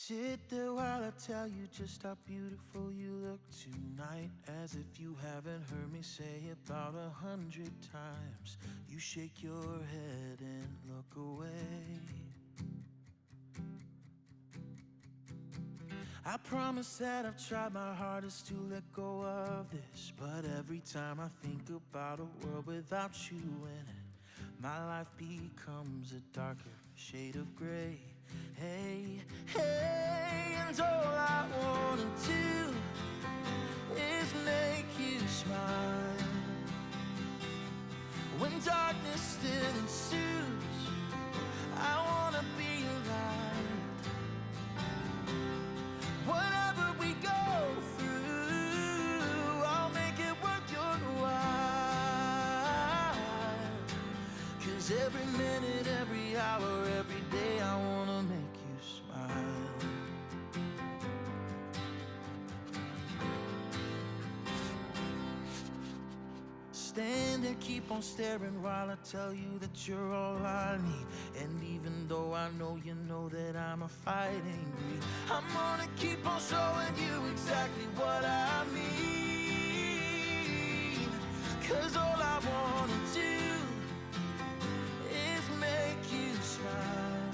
Sit there while I tell you just how beautiful you look tonight. As if you haven't heard me say about 100 times. You shake your head and look away. I promise that I've tried my hardest to let go of this, but every time I think about a world without you in it, my life becomes a darker shade of gray. Hey, hey, and all I wanna do is make you smile. When darkness still ensues, I wanna be your light. Whatever we go through, I'll make it worth your while. 'Cause every minute, every hour, every day I wanna make you smile. Stand there, keep on staring while I tell you that you're all I need. And even though I know you know that I'm a fighting breed, I'm gonna keep on showing you exactly what I mean. 'Cause all I wanna do is make you smile.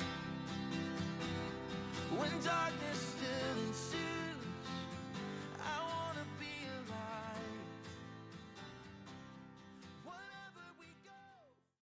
When darkness